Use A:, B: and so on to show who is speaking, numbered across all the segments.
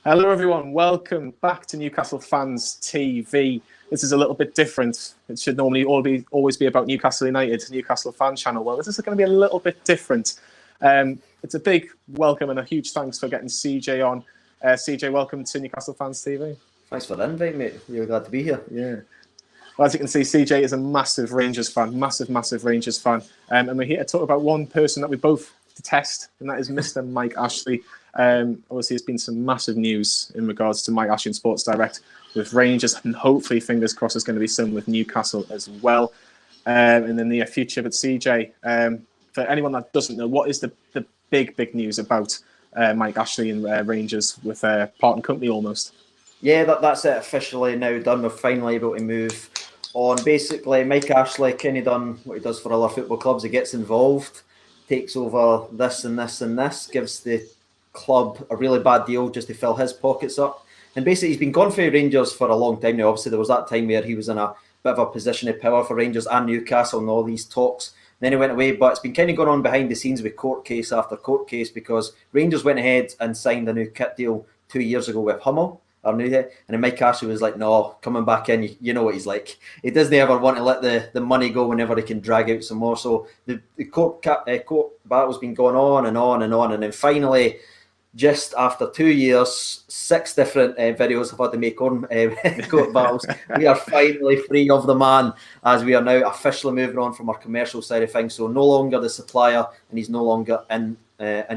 A: Hello, everyone. Welcome back to Newcastle Fans TV. This is a little bit different. It should normally always be about Newcastle United, Newcastle Fan Channel. Well, this is going to be a little bit different. It's a big welcome and a huge thanks for getting CJ on. CJ, welcome to Newcastle Fans TV.
B: Thanks for the invite, mate. Really glad to be here.
A: Yeah. Well, as you can see, CJ is a massive Rangers fan, massive Rangers fan. And we're here to talk about one person that we both detest, and that is Mr. Mike Ashley. Obviously, there's been some massive news in regards to Mike Ashley and Sports Direct with Rangers, and hopefully, fingers crossed, there's going to be some with Newcastle as well in the near future. But CJ, for anyone that doesn't know, what is the big news about Mike Ashley and Rangers with part and company almost?
B: Yeah, that's it officially now done. We're finally able to move on. Basically, Mike Ashley kind of done what he does for other football clubs. He gets involved, takes over this and this and this, gives the club a really bad deal just to fill his pockets up. And basically, he's been gone for Rangers for a long time now. Obviously, there was that time where he was in a bit of a position of power for Rangers and Newcastle and all these talks. Then he went away, but it's been kind of going on behind the scenes with court case after court case because Rangers went ahead and signed a new kit deal 2 years ago with Hummel. And then Mike Ashley was like, no, coming back in, you know what he's like. He doesn't ever want to let the money go whenever he can drag out some more. So the court battle's been going on and on and on. And then finally, just after 2 years, 6 different videos have had to make on court battles. We are finally free of the man as we are now officially moving on from our commercial side of things. So no longer the supplier, and he's no longer in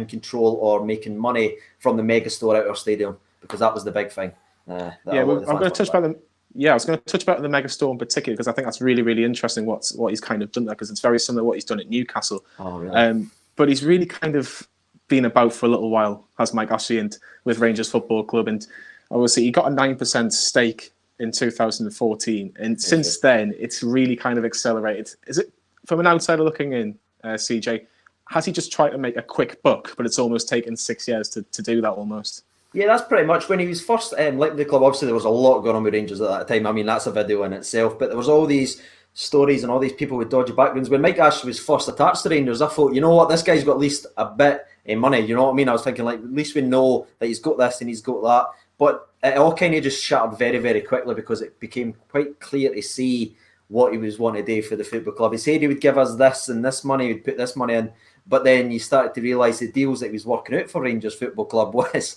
B: control or making money from the megastore out our stadium, because that was the big thing.
A: I'm going to touch about them. Yeah, I was going to touch about the megastore in particular because I think that's really interesting what he's kind of done there, because it's very similar to what he's done at Newcastle.
B: Oh, really?
A: But he's really kind of been about for a little while, has Mike Ashley, and with Rangers Football Club, and obviously he got a 9% stake in 2014, and since then it's really kind of accelerated. Is it, from an outsider looking in, CJ, has he just tried to make a quick buck, but it's almost taken 6 years to do that almost?
B: Yeah, that's pretty much when he was first linked the club. Obviously, there was a lot going on with Rangers at that time. I mean, that's a video in itself. But there was all these stories and all these people with dodgy backgrounds. When Mike Ashley was first attached to Rangers, I thought, you know what, this guy's got at least a bit of money. You know what I mean? I was thinking, like, at least we know that he's got this and he's got that. But it all kind of just shattered very quickly because it became quite clear to see what he was wanting to do for the football club. He said he would give us this and this money, he would put this money in. But then you started to realise the deals that he was working out for Rangers Football Club was,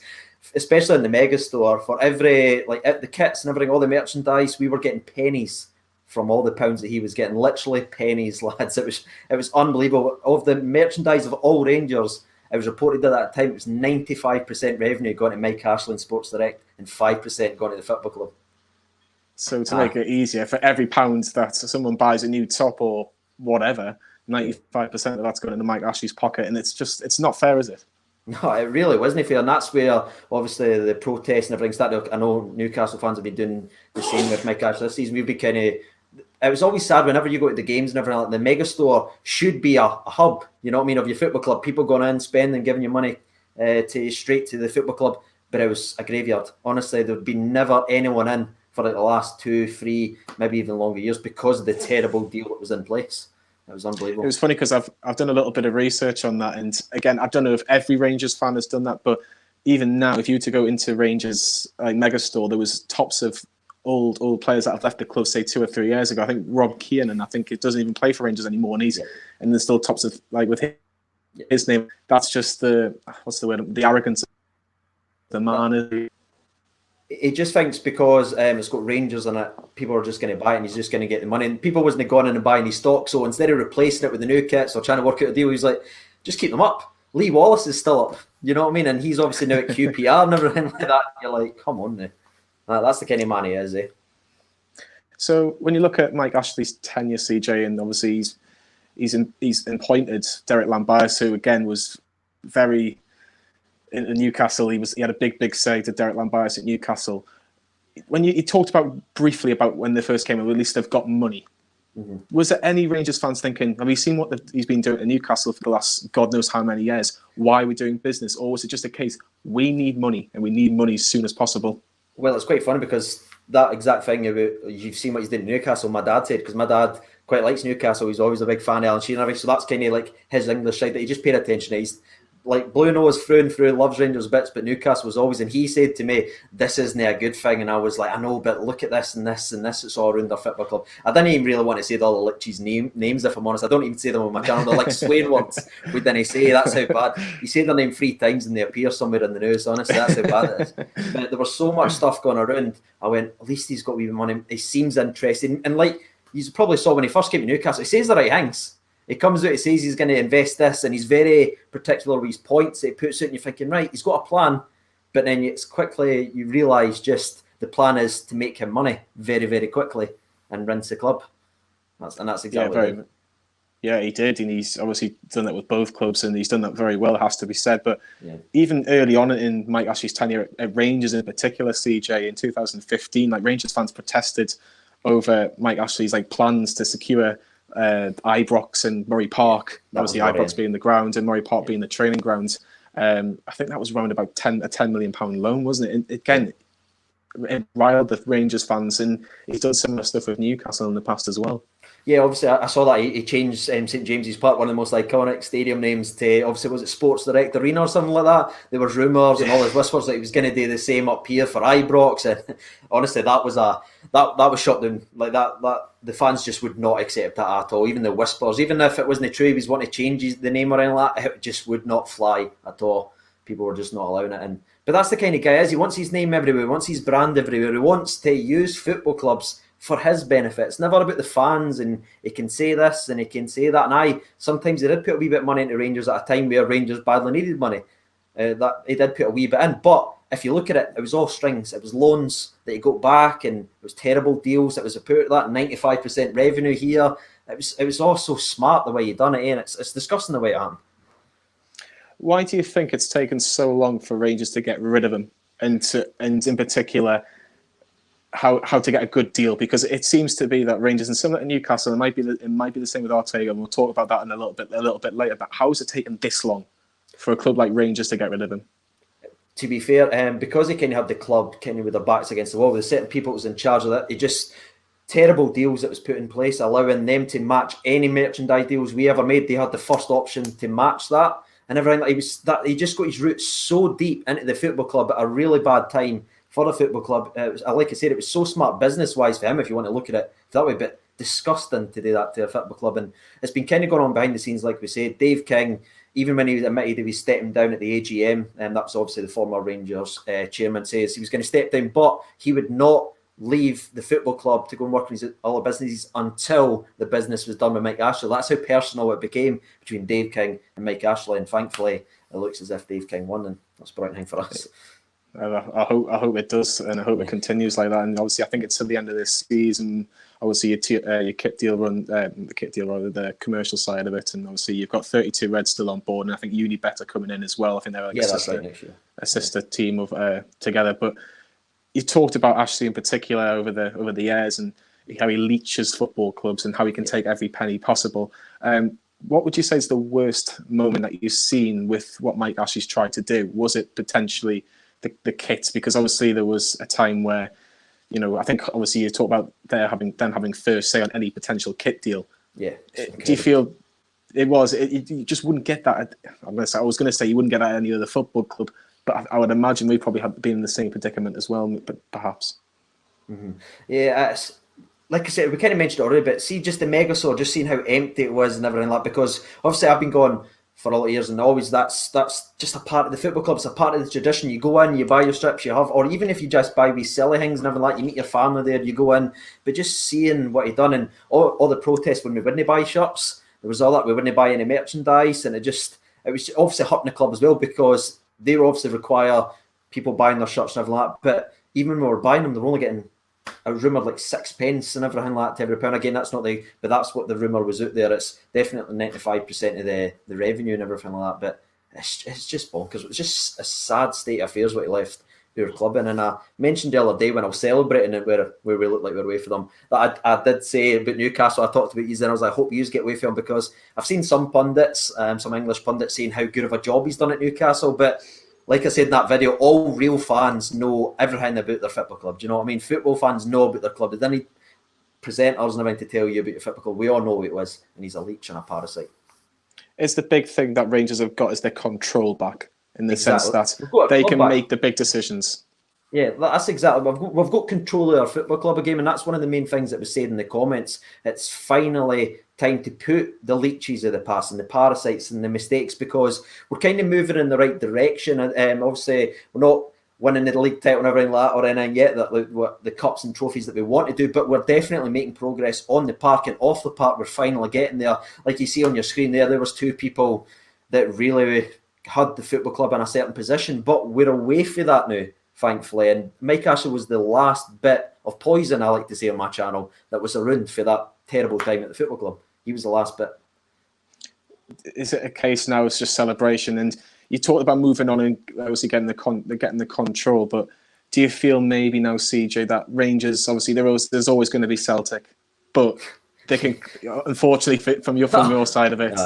B: especially in the megastore, for every, like, the kits and everything, all the merchandise, we were getting pennies from all the pounds that he was getting. Literally pennies, lads. It was unbelievable. Of the merchandise of all Rangers, it was reported at that time, it was 95% revenue going to Mike Ashley and Sports Direct and 5% going to the football club.
A: So to make it easier, for every pound that someone buys a new top or whatever, 95% of that's going into Mike Ashley's pocket, and it's not fair, is it?
B: No, it really wasn't fair, and that's where obviously the protests and everything started. I know Newcastle fans have been doing the same with Mike Ashley this season. We've been kind of, it was always sad whenever you go to the games and everything. Like, the megastore should be a hub, you know what I mean, of your football club. People going in, spending, giving you money straight to the football club, but it was a graveyard. Honestly, there would be never anyone in for like the last 2, 3, maybe even longer years because of the terrible deal that was in place. It was unbelievable.
A: It was funny because I've done a little bit of research on that, and again, I don't know if every Rangers fan has done that, but even now, if you were to go into Rangers megastore, there was tops of old players that have left the club, say 2 or 3 years ago. I think Rob Kiernan, I think it doesn't even play for Rangers anymore, and and there's still tops of, like, with his name. That's just the arrogance of the man.
B: He just thinks because it's got Rangers in it, people are just going to buy it and he's just going to get the money. And people wasn't going in and buying his stock. So instead of replacing it with the new kits or trying to work out a deal, he's like, just keep them up. Lee Wallace is still up. You know what I mean? And he's obviously now at QPR and everything like that. You're like, come on now. That's the kind of man he is, eh?
A: So when you look at Mike Ashley's tenure, CJ, and obviously he's appointed Derek Lambias, who again was very... in Newcastle, he had a big say to Derek Lambias at Newcastle. When you talked briefly about when they first came in, at least they've got money. Mm-hmm. Was there any Rangers fans thinking, have you seen what he's been doing at Newcastle for the last God knows how many years? Why are we doing business? Or was it just a case, we need money and we need money as soon as possible?
B: Well, it's quite funny because that exact thing about, you've seen what he's done in Newcastle, my dad said, because my dad quite likes Newcastle. He's always a big fan of Alan Shearer, so that's kind of like his English side that he just paid attention to. like blue nose through and through, loves Rangers bits, but Newcastle was always, and he said to me, this isn't a good thing, and I was like, I know, but look at this and this and this, it's all around our football club. I didn't even really want to say the other Lichie's names, if I'm honest. I don't even say them on my channel. They're like swear words we didn't say. That's how bad. He said their name 3 times and they appear somewhere in the news. Honestly, that's how bad it is. But there was so much stuff going around. I went, at least he's got wee money. He seems interested, and like you probably saw when he first came to Newcastle, he says the right things. He comes out, he says he's going to invest this, and he's very particular with his points that he puts out, and you're thinking, right, he's got a plan, but then it's quickly, you realise just the plan is to make him money very, very quickly and rinse the club. That's exactly it.
A: Yeah, he did, and he's obviously done that with both clubs, and he's done that very well, it has to be said. But even early on in Mike Ashley's tenure at Rangers in particular, CJ, in 2015, like Rangers fans protested over Mike Ashley's like plans to secure Ibrox and Murray Park. Obviously, Ibrox being the ground and Murray Park being the training ground. I think that was around about a £10 million loan, wasn't it? And again, it riled the Rangers fans, and he's done similar stuff with Newcastle in the past as well.
B: Yeah, obviously, I saw that he changed St James's Park, one of the most iconic stadium names, to, obviously, was it Sports Direct Arena or something like that? There was rumours and all these whispers that he was going to do the same up here for Ibrox, and honestly, that was shot down. Like that the fans just would not accept that at all. Even the whispers, even if it wasn't true, he was wanting to change the name or anything like that, it just would not fly at all. People were just not allowing it. But that's the kind of guy he is. He wants his name everywhere, he wants his brand everywhere, he wants to use football clubs for his benefit. It's never about the fans, and he can say this and he can say that. And sometimes he did put a wee bit of money into Rangers at a time where Rangers badly needed money. That he did put a wee bit in. But if you look at it, it was all strings. It was loans that he got back, and it was terrible deals. It was about that 95% revenue here. It was all so smart the way he done it, and it's disgusting the way it happened.
A: Why do you think it's taken so long for Rangers to get rid of him, and in particular, how to get a good deal? Because it seems to be that Rangers, and similar to Newcastle, it might be the same with Ortega, and we'll talk about that in a little bit later. But how has it taken this long for a club like Rangers to get rid of him?
B: To be fair, because he kind of had the club kind of with their backs against the wall, with certain people that was in charge of that, he just terrible deals that was put in place, allowing them to match any merchandise deals we ever made. They had the first option to match that, and everything. He just got his roots so deep into the football club at a really bad time for the football club. Like I said, it was so smart business-wise for him, if you want to look at it that way, but disgusting to do that to a football club. And it's been kind of going on behind the scenes, like we said. Dave King, even when he was admitted he was stepping down at the AGM, and that's obviously the former Rangers chairman, says he was going to step down, but he would not leave the football club to go and work on his other businesses until the business was done with Mike Ashley. That's how personal it became between Dave King and Mike Ashley, and thankfully it looks as if Dave King won, and that's a bright thing for us.
A: I hope it does, and I hope it continues like that. And obviously, I think it's till the end of this season. Obviously, your kit deal run, the commercial side of it, and obviously you've got 32 Reds still on board, and I think Unibet are coming in as well. I think they're like a sister team of together. But you talked about Ashley in particular over the years, and how he leeches football clubs and how he can take every penny possible. What would you say is the worst moment that you've seen with what Mike Ashley's tried to do? Was it potentially the kit? Because obviously there was a time where, I think obviously you talk about them having first say on any potential kit deal.
B: Yeah.
A: Do you feel you just wouldn't get that? I was going to say you wouldn't get that at any other football club, but I would imagine we probably have been in the same predicament as well, but perhaps.
B: Mm-hmm. Yeah, like I said, we kind of mentioned it already, but see just the Megasaur, just seeing how empty it was and everything like that, because obviously I've been going for a lot of years, and always that's just a part of the football club. It's a part of the tradition. You go in, you buy your strips, you have, or even if you just buy these silly things and everything like, you meet your family there, you go in, but just seeing what he'd done, and all the protests when we wouldn't buy shirts, there was all that, we wouldn't buy any merchandise, and it was obviously hurting the club as well, because they were obviously require people buying their shirts and everything like that, but even when we were buying them, they're only getting a rumoured like 6 pence and everything like that to every pound. Again, that's not but that's what the rumour was out there. It's definitely 95% of the revenue and everything like that. But it's just bonkers. It was just a sad state of affairs what he left your club in. And I mentioned the other day when I was celebrating it, where we looked like we were away for them, that I did say about Newcastle. I talked about you, and I was like, I hope you get away from him, because I've seen some pundits, some English pundits, saying how good of a job he's done at Newcastle, but like I said in that video, all real fans know everything about their football club. Do you know what I mean? Football fans know about their club. There's any presenters and everything to tell you about your football club. We all know who it was, and he's a leech and a parasite.
A: It's the big thing that Rangers have got is their control back, in the sense that
B: We've got a
A: they
B: club
A: can
B: back.
A: make the big decisions.
B: Yeah, that's exactly. We've got control of our football club again, and that's one of the main things that was said in the comments. It's finally time to put the leeches of the past and the parasites and the mistakes, because we're kind of moving in the right direction. Obviously, we're not winning the league title and everything like that or anything yet, the cups and trophies that we want to do, but we're definitely making progress on the park and off the park. We're finally getting there. Like you see on your screen there was two people that really had the football club in a certain position, but we're away from that now, thankfully. And Mike Ashley was the last bit of poison, I like to say on my channel, that was around for that terrible time at the football club. He was the last bit.
A: Is it a case now it's just celebration? And you talked about moving on and obviously getting the control, but do you feel maybe now, CJ, that Rangers, obviously there's always going to be Celtic, but they can, unfortunately, from your side of it,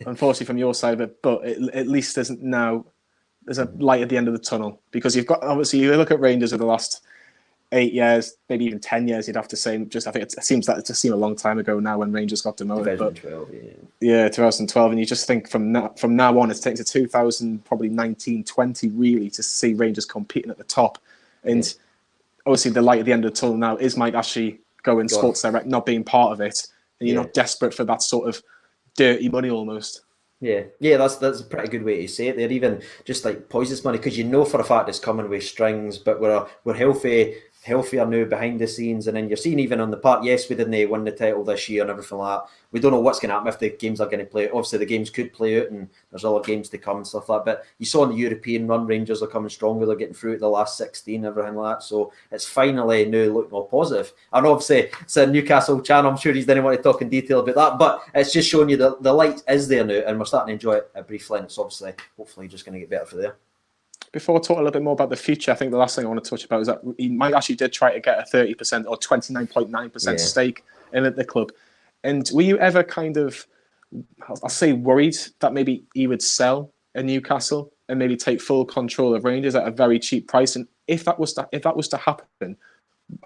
A: unfortunately from your side of it, but at least there's a light at the end of the tunnel, because you've got, obviously, you look at Rangers over the last 8 years, maybe even 10 years, you'd have to say. I think it seems a long time ago now when Rangers got demoted.
B: 2012,
A: yeah, 2012, and you just think from now on, it's taken to 2000, probably 1920, really, to see Rangers competing at the top. And obviously, the light at the end of the tunnel now is Mike Ashley going sports direct, not being part of it, and you're not desperate for that sort of dirty money almost.
B: Yeah, that's a pretty good way to say it. They're even just like poisonous money, because you know for a fact it's coming with strings, but we're healthier now behind the scenes, and then you're seeing even on the park. Yes, we didn't win the title this year and everything like that. We don't know what's going to happen if the games are going to play out. Obviously, the games could play out, and there's other games to come and stuff like that. But you saw in the European run, Rangers are coming stronger. They're getting through at the last 16, everything like that. So it's finally now looking more positive. And obviously, it's a Newcastle channel. I'm sure he didn't want to talk in detail about that, but it's just showing you the light is there now, and we're starting to enjoy it briefly. And it's obviously, hopefully, just going to get better for there.
A: Before I talk a little bit more about the future, I think the last thing I want to touch about is that he might actually did try to get a 30% or 29.9% stake in the club. And were you ever kind of, I'll say, worried that maybe he would sell a Newcastle and maybe take full control of Rangers at a very cheap price? And if that was to happen,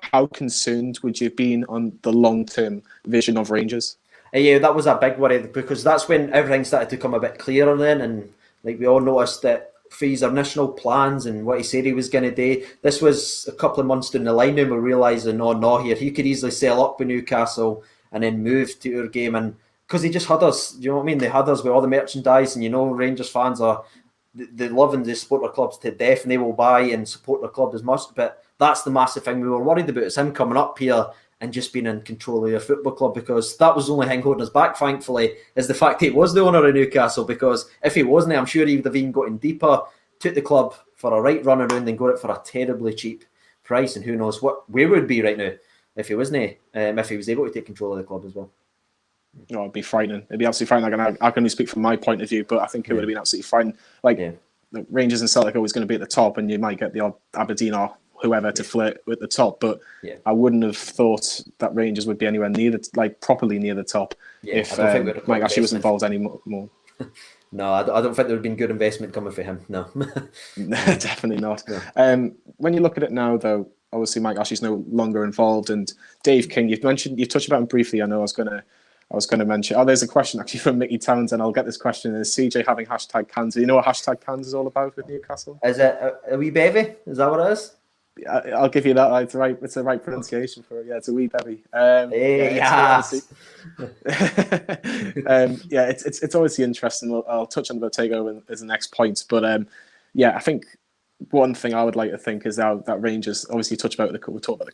A: how concerned would you have been on the long-term vision of Rangers?
B: Yeah, that was a big worry, because that's when everything started to come a bit clearer then, and like we all noticed that for his initial plans and what he said he was going to do, this was a couple of months down the line, and we're realising, he could easily sell up with Newcastle and then move to our game, and because he just had us, you know what I mean? They had us with all the merchandise, and Rangers fans they love and they support their clubs to death, and they will buy and support their club as much. But that's the massive thing we were worried about, is him coming up here and just being in control of your football club, because that was the only thing holding us back, thankfully, is the fact that he was the owner of Newcastle. Because if he wasn't, I'm sure he would have even gotten deeper, took the club for a right run around and got it for a terribly cheap price, and who knows where we would be right now if he wasn't, if he was able to take control of the club as well.
A: It'd be frightening. It'd be absolutely frightening. I can only speak from my point of view, but I think it would have been absolutely frightening. The Rangers and Celtic are always going to be at the top, and you might get the odd Aberdeen or whoever to flirt with the top, but I wouldn't have thought that Rangers would be anywhere near properly near the top if Mike Ashley was involved anymore.
B: No, I don't think there would have been good investment coming for him. No,
A: definitely not.
B: No.
A: When you look at it now, though, obviously Mike Ashley's no longer involved, and Dave King, you've touched about him briefly. I know I was going to mention. Oh, there's a question actually from Mickey Townsend. I'll get this question. Is CJ having hashtag cans? Do you know what hashtag cans is all about with Newcastle?
B: Is it a wee bevy? Is that what it is?
A: I'll give you that. It's the right pronunciation for it. Yeah, it's a wee bevy. It's obviously interesting. I'll touch on the takeover as the next point, but I think one thing I would like to think is that Rangers, obviously, we talk about the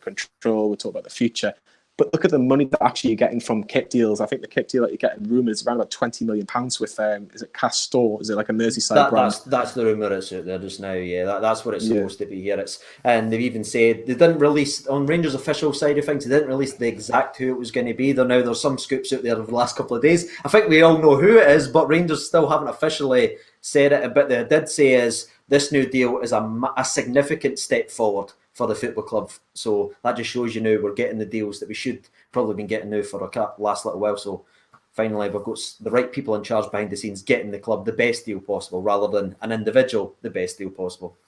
A: control, we talk about the future. But look at the money that actually you're getting from kit deals. I think the kit deal that you're getting rumored is around about £20 million with, is it Castor? Is it like a Merseyside brand?
B: That's the rumour that's out there just now, that's what it's supposed to be here. And they've even said, they didn't release, on Rangers' official side of things, they didn't release the exact who it was going to be. There's some scoops out there over the last couple of days. I think we all know who it is, but Rangers still haven't officially said it. But they did say is this new deal is a significant step forward for the football club. So that just shows we're getting the deals that we should probably been getting now for a last little while. So finally, we've got the right people in charge behind the scenes getting the club the best deal possible, rather than an individual the best deal possible.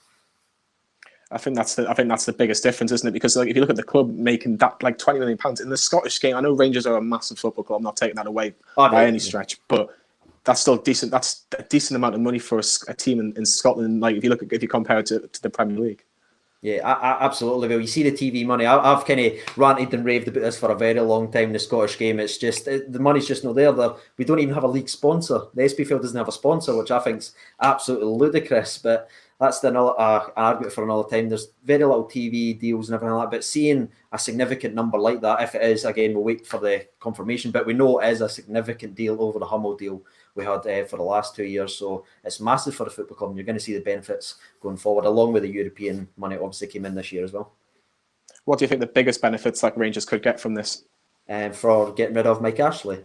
A: I think that's the biggest difference, isn't it? Because like if you look at the club making that like £20 million in the Scottish game, I know Rangers are a massive football club. I'm not taking that away by any stretch, but that's still decent. That's a decent amount of money for a team in Scotland. Like if you compare it to the Premier League.
B: Yeah, I absolutely will. You see the TV money. I've kind of ranted and raved about this for a very long time. The Scottish game, it's just the money's just not there. We don't even have a league sponsor. The SPFL doesn't have a sponsor, which I think's absolutely ludicrous. But that's another an argument for another time. There's very little TV deals and everything like that. But seeing a significant number like that, if it is, again, we'll wait for the confirmation. But we know it is a significant deal over the Hummel deal we had for the last 2 years. So it's massive for the football club, and you're going to see the benefits going forward, along with the European money obviously came in this year as well.
A: What do you think the biggest benefits like Rangers could get from this?
B: For getting rid of Mike Ashley?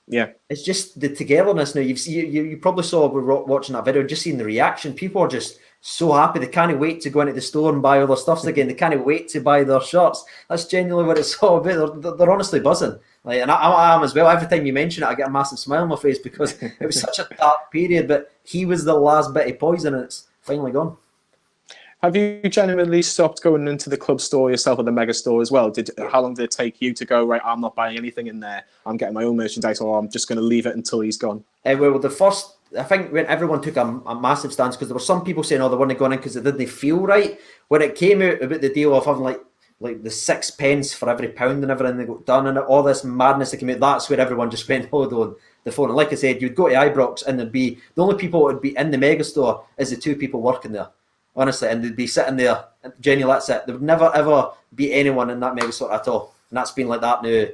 A: Yeah,
B: it's just the togetherness now. You probably saw, we were watching that video, just seeing the reaction. People are just so happy. They can't wait to go into the store and buy all their stuffs again. They can't wait to buy their shirts. That's genuinely what it's all about. They're honestly buzzing. Like, and I am as well. Every time you mention it, I get a massive smile on my face because it was such a dark period. But he was the last bit of poison, and it's finally gone.
A: Have you genuinely stopped going into the club store yourself or the mega store as well? How long did it take you to go, right, I'm not buying anything in there, I'm getting my own merchandise, or I'm just going to leave it until he's gone?
B: Well, I think when everyone took a massive stance, because there were some people saying, they weren't going in because it didn't feel right. When it came out about the deal of having like the 6 pence for every pound and everything they got done and all this madness that came out, that's where everyone just went, hold on the phone. And like I said, you'd go to Ibrox and there'd be, the only people that would be in the mega store is the 2 people working there. Honestly, and they'd be sitting there, genuinely, that's it. There would never, ever be anyone in that mega store at all. And that's been like that now.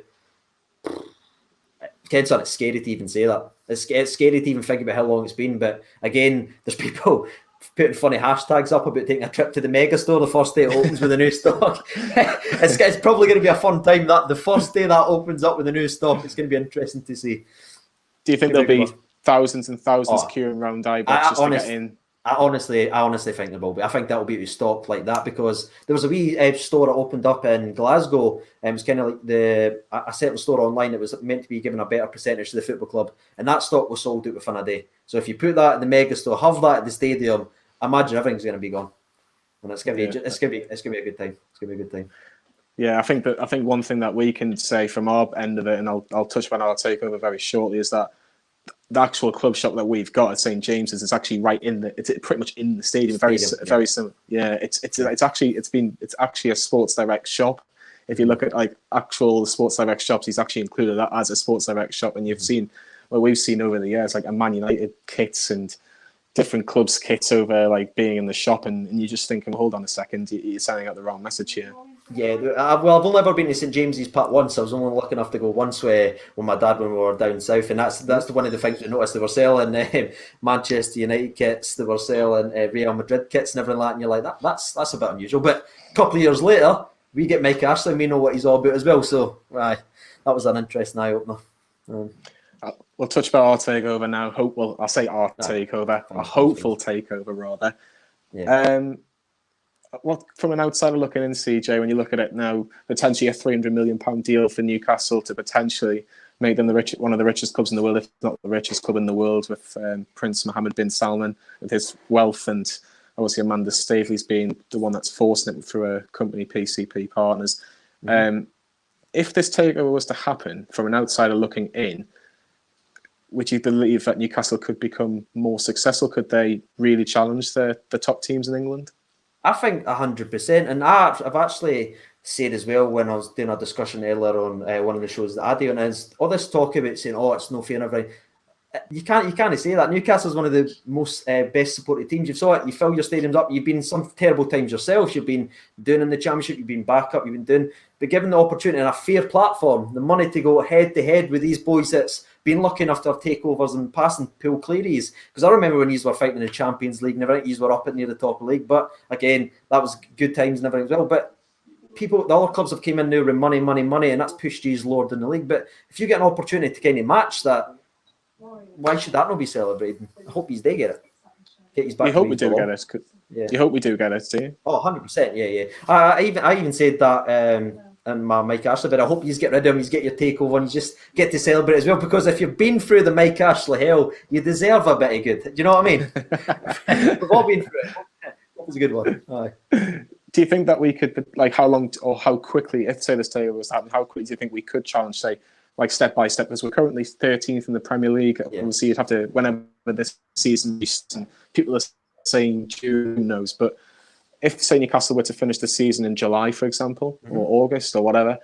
B: Kids, it's scary to even say that. It's scary to even think about how long it's been. But again, there's people putting funny hashtags up about taking a trip to the mega store the first day it opens with a new stock. It's probably going to be a fun time. That the first day that opens up with a new stock, it's going to be interesting to see.
A: Do you think there'll be thousands and thousands queuing around Ibrox just to get in?
B: I honestly think there will be. I think that will be stocked like that because there was a wee store that opened up in Glasgow. It was kind of like a certain store online that was meant to be given a better percentage to the football club, and that stock was sold out within a day. So if you put that in the mega store, have that at the stadium, imagine everything's going to be gone, and it's going to be it's going to be a good time. It's going to be a good time.
A: Yeah, I think one thing that we can say from our end of it, and I'll touch on our takeover very shortly, is that the actual club shop that we've got at St James's is actually right it's pretty much in the stadium. Very similar. Yeah, it's actually a Sports Direct shop. If you look at like actual Sports Direct shops, he's actually included that as a Sports Direct shop. And we've seen over the years like a Man United kits and different clubs kits over like being in the shop, and you're just thinking, hold on a second, you're sending out the wrong message here.
B: Yeah, well, I've only ever been to St James's Park once. I was only lucky enough to go once with my dad when we were down south, and that's one of the things we noticed. They were selling Manchester United kits, they were selling Real Madrid kits and everything like that, and you're like, that's a bit unusual. But a couple of years later, we get Mike Ashley, and we know what he's all about as well. So, that was an interesting eye-opener.
A: We'll touch about our takeover now. I'll say our takeover, a hopeful takeover rather.
B: Yeah.
A: Well, from an outsider looking in, CJ, when you look at it now, potentially a £300 million deal for Newcastle to potentially make them one of the richest clubs in the world, if not the richest club in the world, with Prince Mohammed bin Salman, with his wealth, and obviously Amanda Staveley's being the one that's forcing it through a company, PCP Partners. Mm-hmm. If this takeover was to happen, from an outsider looking in, would you believe that Newcastle could become more successful? Could they really challenge the top teams in England?
B: I think 100%, and I've actually said as well when I was doing a discussion earlier on one of the shows that I do, and is all this talk about saying, it's no fair and everything. You can't say that. Newcastle's one of the most best supported teams. You saw it. You fill your stadiums up. You've been some terrible times yourself. You've been doing in the Championship. You've been back up. You've been doing. But given the opportunity and a fair platform, the money to go head to head with these boys that's been lucky enough to have takeovers and passing Paul Cleary's. Because I remember when you were fighting in the Champions League and everything, you were up at near the top of the league. But again, that was good times and everything as well. But the other clubs have came in now with money, and that's pushed you lower in the league. But if you get an opportunity to kind of match that, why should that not be celebrated? I hope they get it.
A: You hope we do get it. Yeah. You hope we do get it, do you?
B: Oh, 100%. Yeah. I even said that in my Mike Ashley, but I hope you get rid of him, you get your takeover, and you just get to celebrate as well. Because if you've been through the Mike Ashley hell, you deserve a bit of good. Do you know what I mean? We've all been through it. That was a good one. Aye.
A: do you think that we could, like, how long or how quickly, if say this table was happening, how quickly do you think we could challenge, say, like step by step? Because we're currently 13th in the Premier League.
B: Yeah.
A: Obviously, you'd have to, whenever this season, and people are saying June, who knows, but if, say, Newcastle were to finish the season in July, for example, or August or whatever,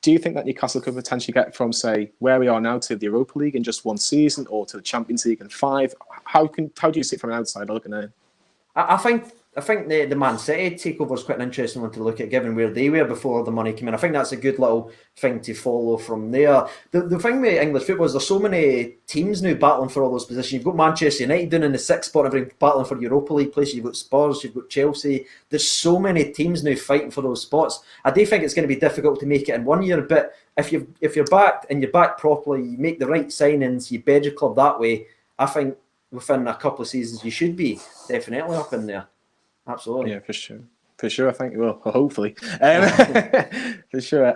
A: do you think that Newcastle could potentially get from, say, where we are now to the Europa League in just one season, or to the Champions League in 5? How do you see it from an outsider looking at it?
B: I think the Man City takeover is quite an interesting one to look at, given where they were before the money came in. I think that's a good little thing to follow from there. The thing with English football is there's so many teams now battling for all those positions. You've got Manchester United down in the 6th spot, everything battling for Europa League places. You've got Spurs, you've got Chelsea. There's so many teams now fighting for those spots. I do think it's going to be difficult to make it in one year, but if you're backed and you're backed properly, you make the right signings, you bed your club that way, I think within a couple of seasons you should be definitely up in there. Absolutely.
A: Yeah, for sure. I think, well, hopefully. For sure.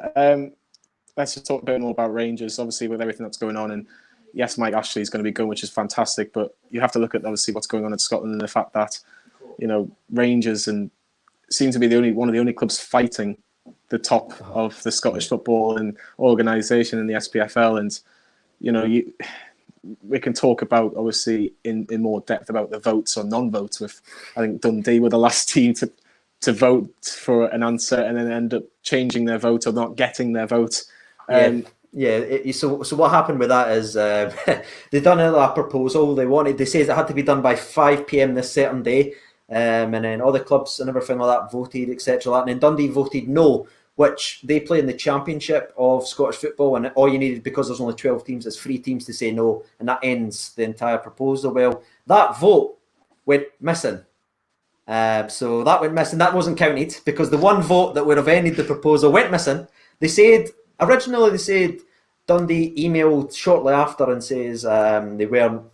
A: Let's just talk a bit more about Rangers, obviously, with everything that's going on. And yes, Mike Ashley is going to be going, which is fantastic. But you have to look at, obviously, what's going on in Scotland and the fact that, Rangers seem to be one of the only clubs fighting the top of the Scottish football and organisation in the SPFL. And, we can talk about, obviously, in more depth about the votes or non-votes. With, I think, Dundee were the last team to vote for an answer and then end up changing their vote or not getting their vote.
B: So what happened with that is they done a proposal. They said it had to be done by 5 p.m. this certain day, and then all the clubs and everything like that voted, etc. And then Dundee voted no, which they play in the Championship of Scottish football, and all you needed, because there's only 12 teams, is 3 teams to say no, and that ends the entire proposal. Well, that vote went missing. So that went missing. That wasn't counted because the one vote that would have ended the proposal went missing. Originally they said Dundee emailed shortly after and says they weren't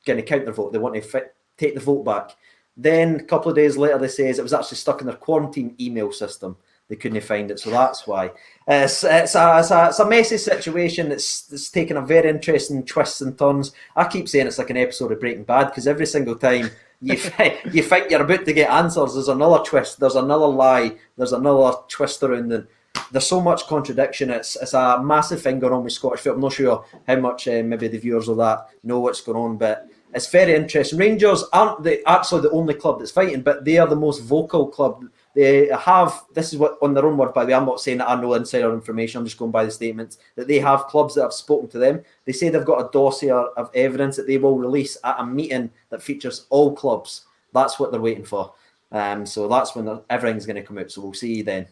B: going to count their vote. They want to take the vote back. Then a couple of days later they says it was actually stuck in their quarantine email system. They couldn't find it, so that's why. It's a messy situation. It's taken a very interesting twists and turns. I keep saying it's like an episode of Breaking Bad, because every single time you think you're about to get answers, there's another twist, there's another lie, there's another twist around, and there's so much contradiction. It's a massive thing going on with Scottish football. I'm not sure how much maybe the viewers of that know what's going on, but it's very interesting. Rangers aren't actually the only club that's fighting, but they are the most vocal club. They have, this is what, on their own word, by the way, I'm not saying that I know insider information, I'm just going by the statements, that they have clubs that have spoken to them. They say they've got a dossier of evidence that they will release at a meeting that features all clubs. That's what they're waiting for. So that's when everything's going to come out. So we'll see then.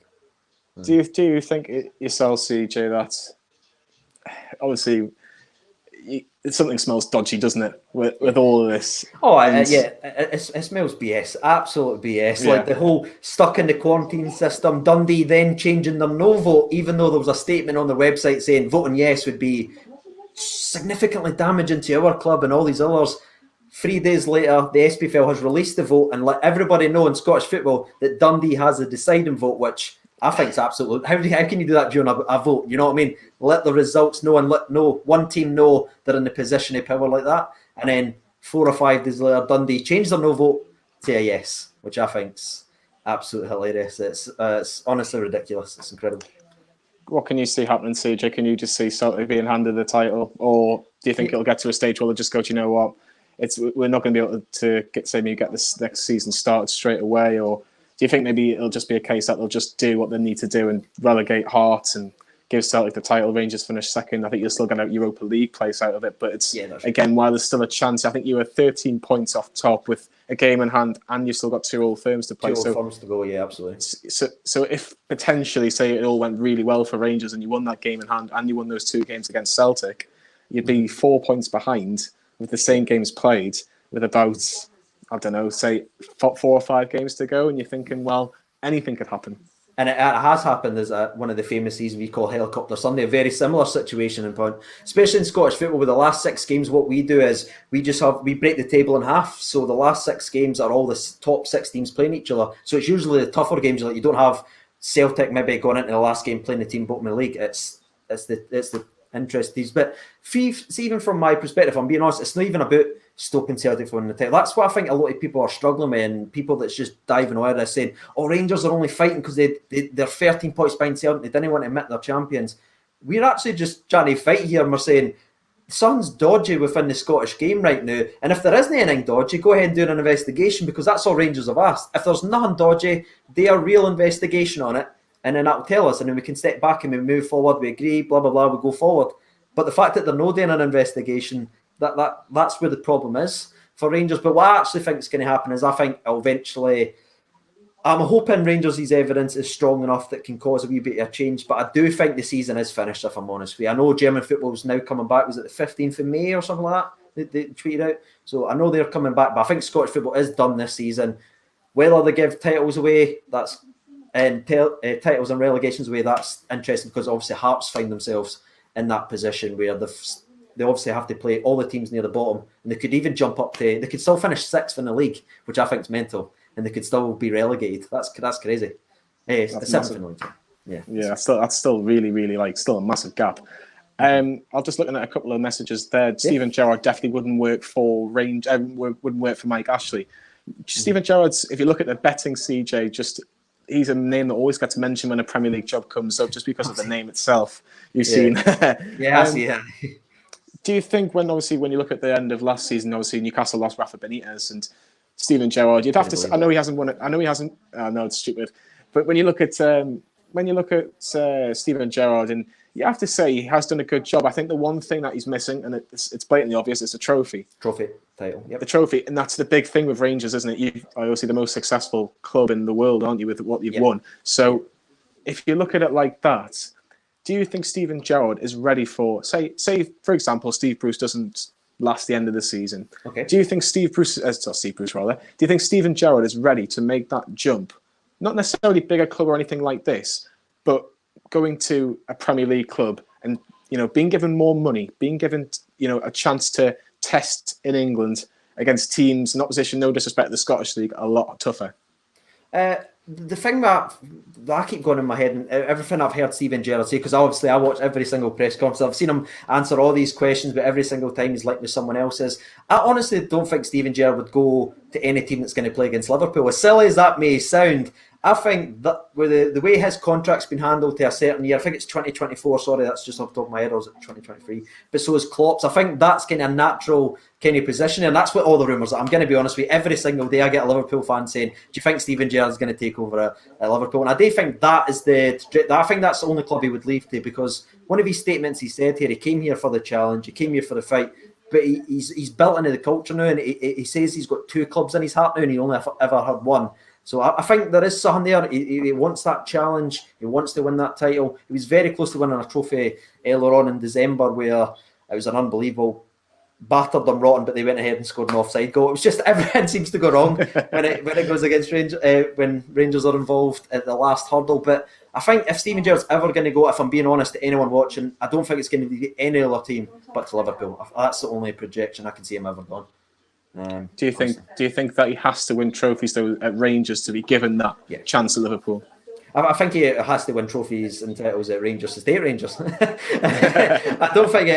A: Do you think yourself, CJ, that obviously something smells dodgy, doesn't it, with all of this?
B: It smells BS, absolute BS. Yeah. Like the whole stuck in the quarantine system. Dundee then changing their no vote, even though there was a statement on their website saying voting yes would be significantly damaging to our club and all these others. 3 days later, the SPFL has released the vote and let everybody know in Scottish football that Dundee has a deciding vote, which I think it's absolute. How can you do that during a vote? You know what I mean? Let the results know and let one team know they're in the position of power like that. And then 4 or 5 days later, Dundee changed their no vote to a yes, which I think's absolutely hilarious. It's honestly ridiculous. It's incredible.
A: What can you see happening, CJ? Can you just see Celtic being handed the title? Or do you think it'll get to a stage where they'll just go, do you know what? We're not going to be able to get this next season started straight away? Or do you think maybe it'll just be a case that they'll just do what they need to do and relegate Hearts and give Celtic the title? Rangers finish second. I think you'll still get a Europa League place out of it. But it's again, while there's still a chance, I think you were 13 points off top with a game in hand, and you've still got 2 Old Firms to play.
B: 2 Old Firms to go, yeah, absolutely.
A: So if potentially, say, it all went really well for Rangers and you won that game in hand and you won those 2 games against Celtic, you'd be 4 points behind with the same games played, with about, I don't know, say 4 or 5 games to go, and you're thinking, well, anything could happen.
B: And it has happened as one of the famous seasons we call Helicopter Sunday, a very similar situation in point, especially in Scottish football. With the last 6 games, what we do is we break the table in half. So the last 6 games are all the top 6 teams playing each other. So it's usually the tougher games. Like you don't have Celtic maybe going into the last game playing the team bottom of the league. It's the interested. But see, even from my perspective, I'm being honest, it's not even about Stoke and Celtic for the title. That's what I think a lot of people are struggling with, and people that's just diving over this saying, "Oh, Rangers are only fighting because they're 13 points behind Celtic. They didn't want to admit they're champions." We're actually just trying to fight here, and we're saying something's dodgy within the Scottish game right now. And if there isn't anything dodgy, go ahead and do an investigation, because that's all Rangers have asked. If there's nothing dodgy, do a real investigation on it, and then that'll tell us, and then we can step back and we move forward, we agree, blah, blah, blah, we go forward. But the fact that they're not doing an investigation, that's where the problem is for Rangers. But what I actually think is going to happen is I think eventually, I'm hoping Rangers' evidence is strong enough that can cause a wee bit of a change, but I do think the season is finished, if I'm honest with you. I know German football is now coming back. Was it the 15th of May or something like that? They tweeted out. So I know they're coming back, but I think Scottish football is done this season. Whether they give titles away, titles and relegations away, that's interesting, because obviously Hearts find themselves in that position where they obviously have to play all the teams near the bottom, and they could even jump up to, they could still finish 6th in the league, which I think is mental, and they could still be relegated. That's crazy. It's the 7th in the league. Yeah,
A: that's still really still a massive gap. I'm just looking at a couple of messages there. Stephen Gerrard definitely wouldn't work for wouldn't work for Mike Ashley. Stephen Gerrard's, if you look at the betting, CJ, he's a name that always gets mentioned when a Premier League job comes up, just because of the name itself. You've seen.
B: I see. Yeah.
A: Do you think when you look at the end of last season, obviously Newcastle lost Rafa Benitez and Stephen Gerrard, you'd have to say, I know he hasn't won it. I know he hasn't. No, it's stupid. But when you look at Stephen Gerrard, and you have to say he has done a good job. I think the one thing that he's missing, and it's blatantly obvious, is a trophy.
B: Trophy title. Yep.
A: The trophy, and that's the big thing with Rangers, isn't it? You're obviously the most successful club in the world, aren't you, with what you've won? So if you look at it like that, do you think Stephen Gerrard is ready for, say for example, Steve Bruce doesn't last the end of the season?
B: Okay.
A: Do you think Do you think Stephen Gerrard is ready to make that jump? Not necessarily bigger club or anything like this, but going to a Premier League club and being given more money, being given a chance to test in England against teams in opposition, no disrespect to the Scottish League, a lot tougher.
B: The thing that I keep going in my head, and everything I've heard Stephen Gerrard say, because obviously I watch every single press conference, I've seen him answer all these questions, but every single time he's like with someone else's. I honestly don't think Stephen Gerrard would go to any team that's going to play against Liverpool. As silly as that may sound, I think that with the way his contract's been handled to a certain year, I think it's 2024, sorry, that's just off the top of my head, or is it 2023? But so is Klopp's. I think that's kind of a natural kind of position, and that's what all the rumours are. I'm going to be honest with you, every single day I get a Liverpool fan saying, do you think Stephen Gerrard's going to take over at Liverpool? And I do think I think that's the only club he would leave to, because one of his statements he said here, he came here for the challenge, he came here for the fight, but he's built into the culture now, and he says he's got 2 clubs in his heart now, and he only ever had one. So I think there is something there. He wants that challenge. He wants to win that title. He was very close to winning a trophy earlier on in December, where it was an unbelievable, battered them rotten, but they went ahead and scored an offside goal. It was just everything seems to go wrong when it goes against Rangers, when Rangers are involved at the last hurdle. But I think if Stephen Gerrard's ever going to go, if I'm being honest to anyone watching, I don't think it's going to be any other team but to Liverpool. That's the only projection I can see him ever going.
A: Do you think that he has to win trophies though at Rangers to be given that chance at Liverpool?
B: I think he has to win trophies and titles at Rangers to stay at Rangers. I don't think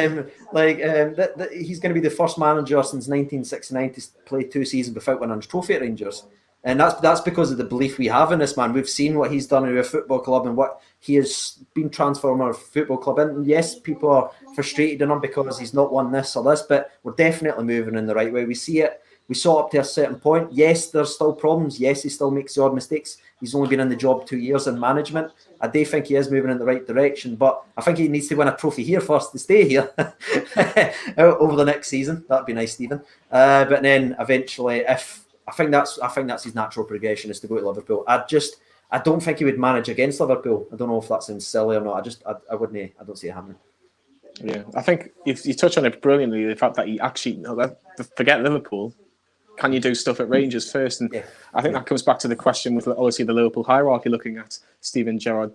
B: he's going to be the first manager since 1969 to play 2 seasons without winning a trophy at Rangers. And that's because of the belief we have in this man. We've seen what he's done in a football club and what he has been transformed from a football club. And yes, people are frustrated in him because he's not won this or this, but we're definitely moving in the right way. We see it. We saw up to a certain point. Yes, there's still problems. Yes, he still makes the odd mistakes. He's only been in the job 2 years in management. I do think he is moving in the right direction, but I think he needs to win a trophy here first to stay here over the next season. That'd be nice, Stephen. But then eventually, I think that's his natural progression, is to go to Liverpool. I don't think he would manage against Liverpool. I don't know if that sounds silly or not. I wouldn't. I don't see it happening.
A: Yeah, I think if you touch on it brilliantly, the fact that he actually forget Liverpool. Can you do stuff at Rangers first? And I think that comes back to the question with obviously the Liverpool hierarchy, looking at Stephen Gerrard.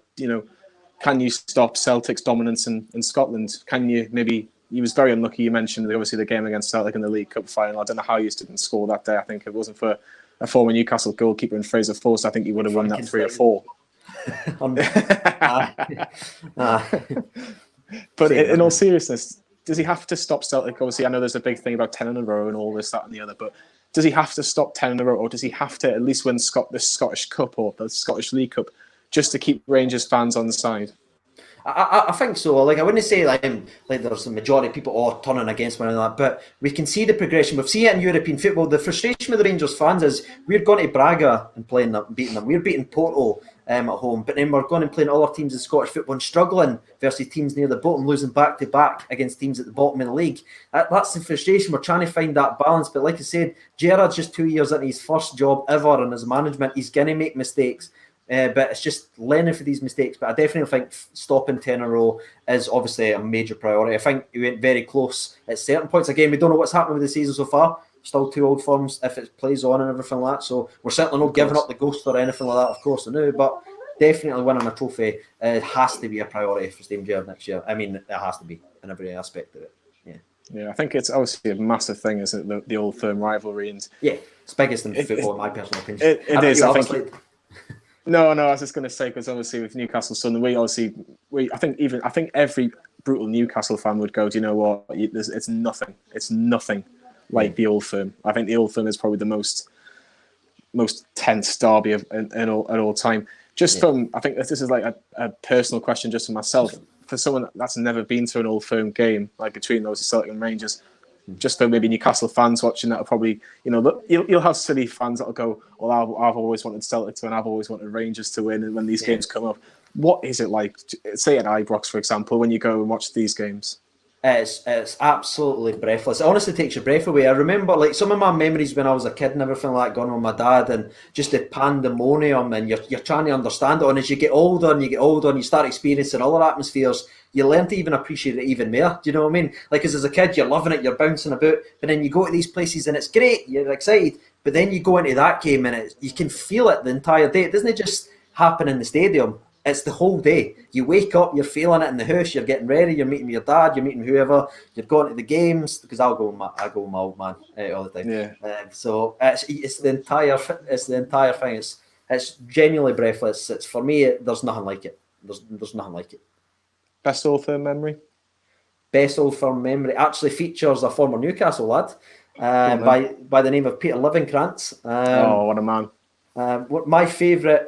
A: Can you stop Celtic's dominance in Scotland? Can you maybe? He was very unlucky. You mentioned obviously the game against Celtic in the League Cup final. I don't know how he didn't score that day. I think it wasn't for a former Newcastle goalkeeper in Fraser Forster. I think he would have won that 3 or 4. But in all seriousness, does he have to stop Celtic? Obviously, I know there's a big thing about 10 in a row and all this, that, and the other, but does he have to stop 10 in a row, or does he have to at least win the Scottish Cup or the Scottish League Cup just to keep Rangers fans on the side?
B: I think so. Like, I wouldn't say like there's a majority of people turning against one another, but we can see the progression. We've seen it in European football. The frustration with the Rangers fans is we're going to Braga and playing them, beating them. We're beating Porto at home, but then we're going and playing other teams in Scottish football and struggling versus teams near the bottom, losing back to back against teams at the bottom of the league. That's the frustration. We're trying to find that balance. But like I said, Gerrard's just 2 years into his first job ever in his management. He's going to make mistakes. But it's just learning for these mistakes. But I definitely think stopping 10 in a row is obviously a major priority. I think he went very close at certain points. Again, we don't know what's happening with the season so far. Still 2 old firms if it plays on and everything like that. So we're certainly not giving up the ghost or anything like that, of course, I know. But definitely winning a trophy has to be a priority for Steven Gerrard next year. I mean, it has to be in every aspect of it.
A: Yeah, I think it's obviously a massive thing, isn't it? The Old Firm rivalry. And
B: it's biggest in football, in my personal opinion.
A: It is, I think. No, I was just going to say, because obviously with Newcastle Sunderland, I think every brutal Newcastle fan would go, do you know what? It's nothing like the Old Firm. I think the Old Firm is probably the most tense derby at all time. I think this is like a personal question just for myself. For someone that's never been to an Old Firm game, like between those Celtic and Rangers, just for maybe Newcastle fans watching that, will probably, you'll have silly fans that'll go, well, I've always wanted Celtic to win, I've always wanted Rangers to win, and when these games come up, what is it like, say at Ibrox, for example, when you go and watch these games?
B: It's absolutely breathless. It honestly takes your breath away. I remember like some of my memories when I was a kid and everything like going with my dad, and just the pandemonium, and you're trying to understand it. And as you get older and you start experiencing other atmospheres, you learn to even appreciate it even more. Do you know what I mean? Like as a kid, you're loving it, you're bouncing about, but then you go to these places and it's great, you're excited. But then you go into that game and you can feel it the entire day. It doesn't just happen in the stadium. It's the whole day. You wake up, you're feeling it in the house, you're getting ready, you're meeting your dad, you're meeting whoever, you're going to the games, because I go with my old man all the time.
A: Yeah.
B: So it's the entire thing. It's genuinely breathless. It's for me. There's nothing like it. There's nothing like it.
A: Best Old Firm memory? Best
B: Old Firm memory actually features a former Newcastle lad by the name of Peter Livenkrantz.
A: What a man!
B: What my favourite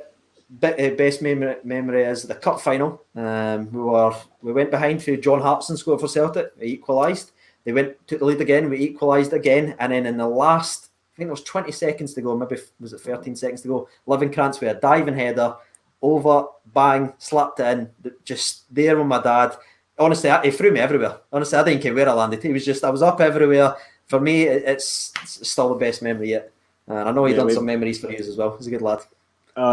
B: best memory is the cup final. We went behind for John Hartson scored for Celtic. We equalised. They took the lead again. We equalised again, and then in the last, I think it was 20 seconds to go, maybe was it 13 seconds to go, Livenkrantz with a diving header over, bang, slapped it in, just there with my dad. Honestly, he threw me everywhere. Honestly, I didn't care where I landed. I was up everywhere. For me, it's still the best memory yet. And I know he's done some memories for years as well. He's a good lad.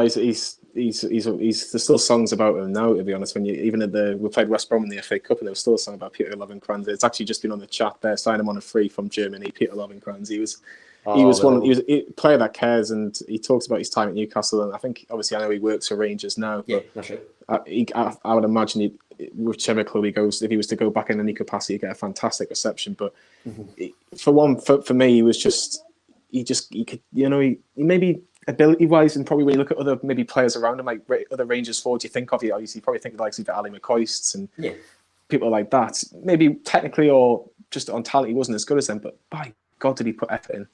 A: He's there's still songs about him now, to be honest. When we played West Brom in the FA Cup, and there was still a song about Peter Livenkrantz. It's actually just been on the chat there. Signed him on a free from Germany. Peter Livenkrantz. He was a player that cares, and he talks about his time at Newcastle. And I think, obviously, I know he works for Rangers now.
B: Yeah, that's right.
A: I would imagine whichever club he goes, if he was to go back in any capacity, he'd get a fantastic reception. But for me, he was just he could, he maybe ability-wise, and probably when you look at other maybe players around him, like other Rangers forwards, you think of, you probably think of like Ali McCoist's and people like that. Maybe technically or just on talent, he wasn't as good as them, but by God, did he put effort in.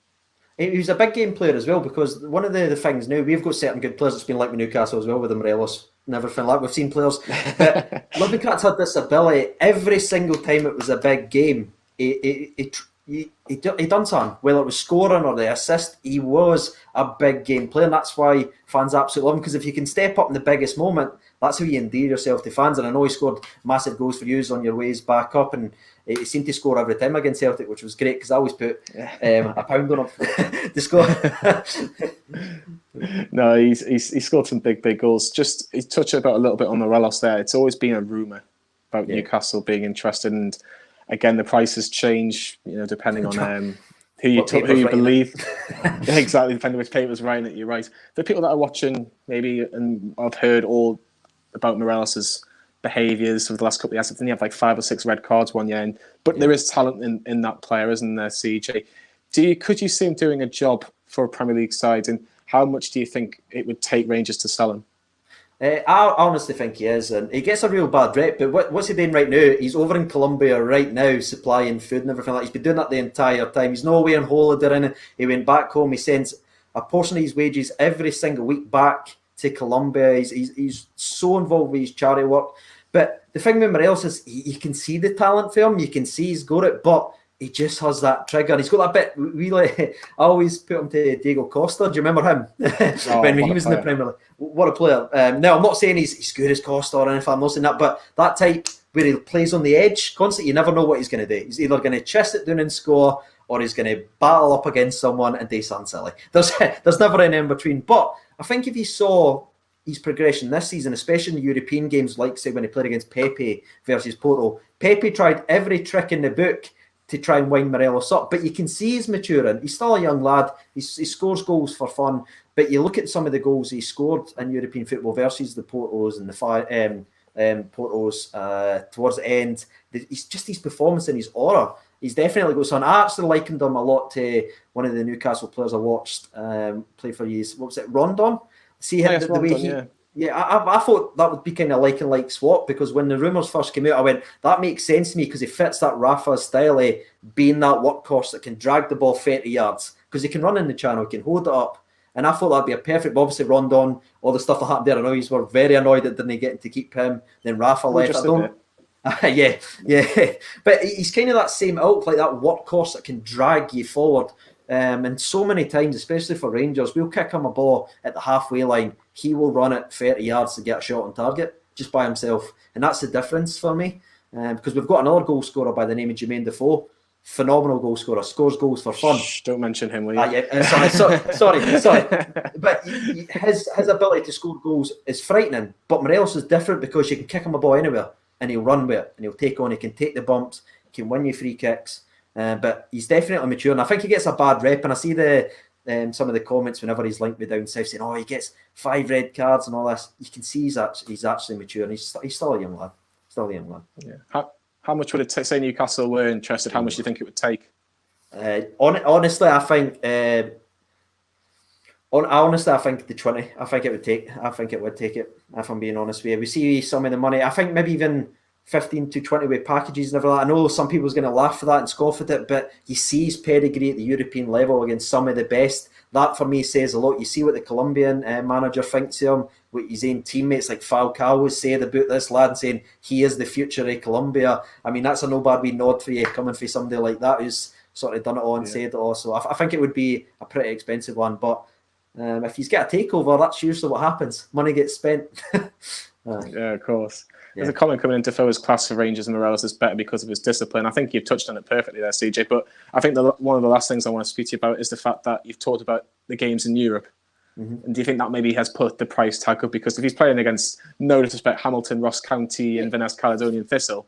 B: He was a big game player as well, because one of the things now, we've got certain good players that's been like with Newcastle as well, with the Morelos and everything like we've seen players. But Livenkrantz had this ability, every single time it was a big game, he done something, whether it was scoring or the assist. He was a big game player, and that's why fans absolutely love him, because if you can step up in the biggest moment, that's how you endear yourself to fans. And I know he scored massive goals for you on your ways back up, and he seemed to score every time against Celtic, which was great, because I always put a pound on him to score.
A: No, he scored some big goals. Just he touched about a little bit on Morelos there. It's always been a rumour about Newcastle being interested, and again, the prices change, depending on who you believe. Exactly, depending which paper's writing it. You're right. The people that are watching, maybe, and I've heard all about Morelos's behaviours over the last couple of years. I think he had like 5 or 6 red cards one year, but there is talent in that player, isn't there, CJ? Could you see him doing a job for a Premier League side, and how much do you think it would take Rangers to sell him?
B: I honestly think he is, and he gets a real bad rep. But what's he doing right now? He's over in Colombia right now, supplying food and everything like that. He's been doing that the entire time. He's no way on holiday or anything. He went back home. He sends a portion of his wages every single week back to Colombia. He's so involved with his charity work. But the thing with Morelos is you can see the talent for him. You can see he's got it, but he just has that trigger. He's got that bit. I always put him to Diego Costa. Do you remember him? When he was in the Premier League. What a player. No, I'm not saying he's good as Costa or anything. I'm not saying that. But that type where he plays on the edge constantly, you never know what he's going to do. He's either going to chest it down and score, or he's going to battle up against someone and do something silly. There's never an in between. But I think if you saw his progression this season, especially in the European games, like say when he played against Pepe versus Porto, Pepe tried every trick in the book to try and wind Morelos up, but you can see he's maturing. He's still a young lad. He scores goals for fun, but you look at some of the goals he scored in European football versus the Portos and the Portos towards the end. He's just his performance and his aura. He's definitely got something. I actually likened him a lot to one of the Newcastle players I watched play for years. What was it, Rondon? See him the way he. Yeah, I thought that would be kind of like swap, because when the rumours first came out, I went, that makes sense to me because he fits that Rafa style of being that workhorse that can drag the ball 30 yards because he can run in the channel, he can hold it up. And I thought that'd be a perfect, obviously Rondon, all the stuff that happened there, I know you were very annoyed that didn't get to keep him. Then Rafa left. Yeah. But he's kind of that same ilk, like that workhorse that can drag you forward. And so many times, especially for Rangers, we'll kick him a ball at the halfway line. He will run it 30 yards to get a shot on target just by himself. And that's the difference for me. Because we've got another goal scorer by the name of Jermaine Defoe. Phenomenal goal scorer. Scores goals for fun.
A: Shh, don't mention him, will you?
B: Sorry. But his ability to score goals is frightening. But Morelos is different because you can kick him a ball anywhere and he'll run with it and he'll take on. He can take the bumps. He can win you free kicks. But he's definitely mature, and I think he gets a bad rep. And I see some of the comments whenever he's linked me down south saying, "Oh, he gets 5 red cards and all this." You can see he's actually mature, and he's still a young lad.
A: Yeah. How much would it take? Say Newcastle were interested. How much do you think it would take?
B: Honestly, I think. I think the 20. I think it would take it. If I'm being honest with you, we see some of the money. I think maybe even 15 to 20 way packages and everything. I know some people's going to laugh at that and scoff at it, but you see his pedigree at the European level against some of the best. That for me says a lot. You see what the Colombian manager thinks of him, what his own teammates like Falcao was saying about this lad and saying he is the future of Colombia. I mean, that's a no bad wee nod for you coming from somebody like that who's sort of done it all and said it all. So I think it would be a pretty expensive one, but if he's got a takeover, that's usually what happens. Money gets spent.
A: Yeah, of course. There's a comment coming in. Defoe's class for Rangers and Morelos is better because of his discipline. I think you've touched on it perfectly there, CJ. But I think one of the last things I want to speak to you about is the fact that you've talked about the games in Europe. Mm-hmm. And do you think that maybe has put the price tag up? Because if he's playing against, no disrespect, Hamilton, Ross County, Inverness, Caledonian Thistle,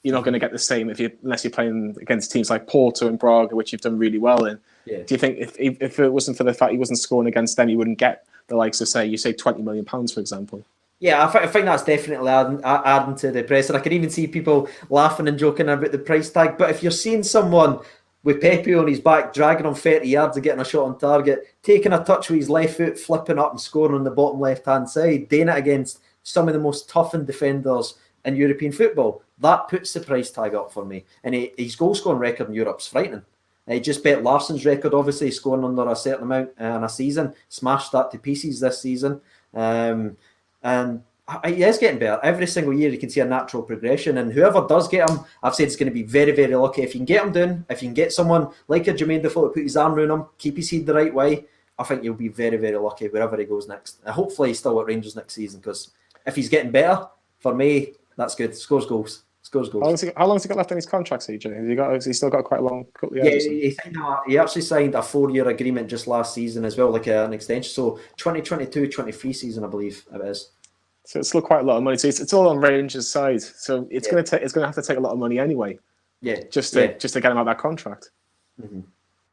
A: you're not going to get the same unless you're playing against teams like Porto and Braga, which you've done really well in. Yeah. Do you think if it wasn't for the fact he wasn't scoring against them, he wouldn't get the likes of, say £20 million, for example?
B: Yeah, I think that's definitely adding to the price. And I can even see people laughing and joking about the price tag. But if you're seeing someone with Pepe on his back, dragging on 30 yards and getting a shot on target, taking a touch with his left foot, flipping up and scoring on the bottom left-hand side, doing it against some of the most toughened defenders in European football, that puts the price tag up for me. And his goal-scoring record in Europe's frightening. He just bet Larsson's record, obviously, scoring under a certain amount in a season. Smashed that to pieces this season. And he is getting better. Every single year you can see a natural progression. And whoever does get him, I've said it's going to be very, very lucky. If you can get him down, if you can get someone like a Jermaine Defoe to put his arm around him, keep his head the right way, I think you'll be very, very lucky wherever he goes next. And hopefully he's still at Rangers next season, because if he's getting better, for me, that's good. Scores goals.
A: How long has he got left in his contract, CJ? Has he still got quite a long couple of
B: years? Yeah, he actually signed a 4-year agreement just last season as well, like an extension. So 2022-23 season, I believe it is.
A: So it's still quite a lot of money. So it's all on Rangers' side. So it's going to have to take a lot of money anyway. Yeah, just to get him out of that contract.
B: Mm-hmm.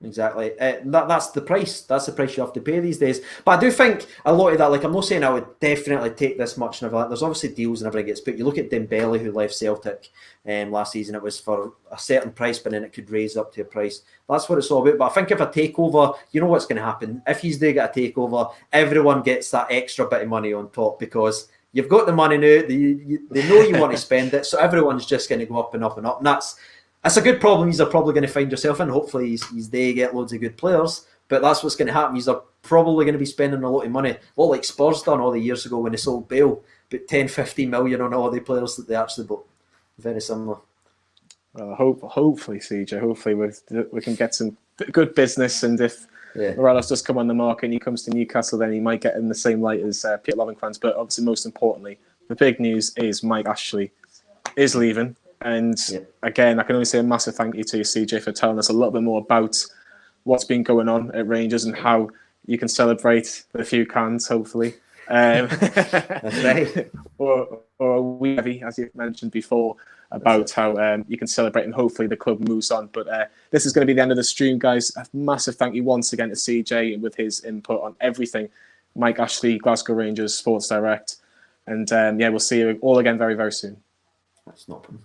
B: Exactly. That's the price. That's the price you have to pay these days. But I do think a lot of that, like, I'm not saying I would definitely take this much. And there's obviously deals and everything gets put. You look at Dembele, who left Celtic last season. It was for a certain price, but then it could raise up to a price. That's what it's all about. But I think if a takeover, you know what's going to happen. If you do get a takeover, everyone gets that extra bit of money on top, because you've got the money now. They know you want to spend it, so everyone's just going to go up and up and up. And that's a good problem. You're probably going to find yourself in. Hopefully, they get loads of good players. But that's what's going to happen. You're probably going to be spending a lot of money. What like Spurs done all the years ago when they sold Bale, but 10, 15 million on all the players that they actually bought. Very similar.
A: Well, hopefully, CJ. Hopefully, we can get some good business. And if Morelos does come on the market and he comes to Newcastle, then he might get in the same light as Peter Lovenkrands. But obviously, most importantly, the big news is Mike Ashley is leaving. And again, I can only say a massive thank you to you, CJ, for telling us a little bit more about what's been going on at Rangers and how you can celebrate with a few cans, hopefully.
B: That's right.
A: or a wee heavy, as you mentioned before, about how you can celebrate and hopefully the club moves on. But this is going to be the end of the stream, guys. A massive thank you once again to CJ with his input on everything. Mike Ashley, Glasgow Rangers, Sports Direct. And we'll see you all again very, very soon.
B: That's not a problem.